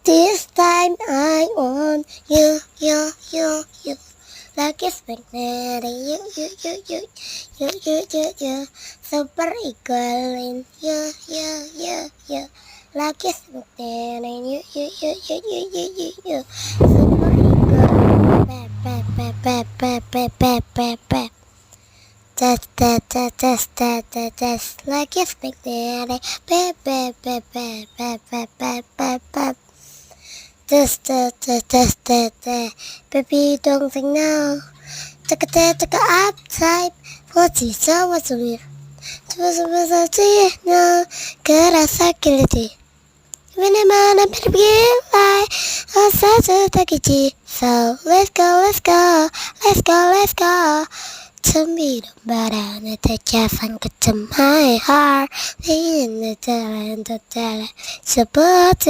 This time I want you. Like it's magnetic, you. Super equal in you. Like it's magnetic, you. Super equal, pe. Test. Like it's magnetic, pe. Test. Baby, don't think now. Take a up type. What's it? So what's it? What's it? No, kerasa kiliti. Ini mana pergi lai? Asa takiji. So let's go. To me, the banana take off and get to my heart. In the talent, support.